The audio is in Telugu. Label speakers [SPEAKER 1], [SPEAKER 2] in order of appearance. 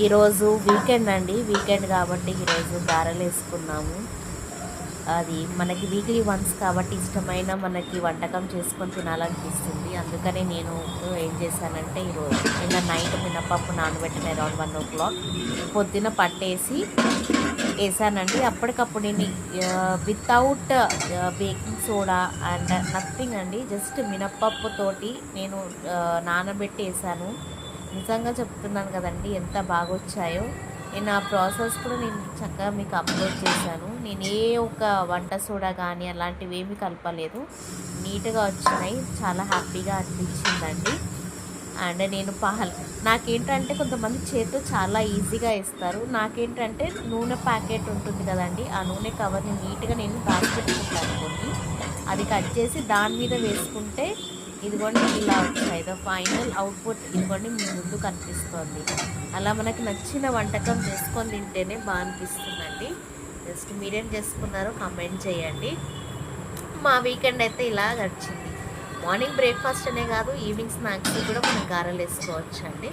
[SPEAKER 1] ఈరోజు వీకెండ్ అండి. వీకెండ్ కాబట్టి ఈరోజు గారెలు వేసుకున్నాము. అది మనకి వీక్లీ వన్స్ కాబట్టి ఇష్టమైన మనకి వంటకం చేసుకొని తినాలనిపిస్తుంది. అందుకని నేను ఏం చేశానంటే ఈరోజు నిన్న నైట్ మినపప్పు నానబెట్టిన అరౌండ్ 1 o'clock పొద్దున పట్టేసి వేసానండి. అప్పటికప్పుడు నేను without baking soda and nothing అండి, జస్ట్ మినపప్పుతోటి నేను నానబెట్టి వేసాను. నిజంగా చెప్తున్నాను కదండి, ఎంత బాగా వచ్చాయో. నేను ఆ ప్రాసెస్ కూడా నేను చక్కగా మీకు అప్లోడ్ చేశాను. నేను ఏ ఒక వంట సోడా కానీ అలాంటివి ఏమీ కలపలేదు. నీట్గా వచ్చినాయి, చాలా హ్యాపీగా అనిపించిందండి. అండ్ నేను నాకేంటంటే కొంతమంది చేతితో చాలా ఈజీగా ఇస్తారు. నాకేంటంటే నూనె ప్యాకెట్ ఉంటుంది కదండి, ఆ నూనె కవర్ని నీట్గా నేను దాచిపెట్టుకుంటాను కొన్ని. అది కట్ చేసి దాని మీద వేసుకుంటే ఇదిగోండి ఇలా వచ్చాయి. ద ఫైనల్ అవుట్పుట్ ఇదిగోండి మీ ముందు కనిపిస్తుంది. అలా మనకు నచ్చిన వంటకం చేసుకొని తింటేనే బాగా అనిపిస్తుందండి. జస్ట్ మీరేం చేసుకున్నారో కామెంట్ చేయండి. మా వీకెండ్ అయితే ఇలా గడిచింది. మార్నింగ్ బ్రేక్ఫాస్ట్ అనే కాదు, ఈవినింగ్ స్నాక్స్ కూడా మనం గారెలు వేసుకోవచ్చు అండి.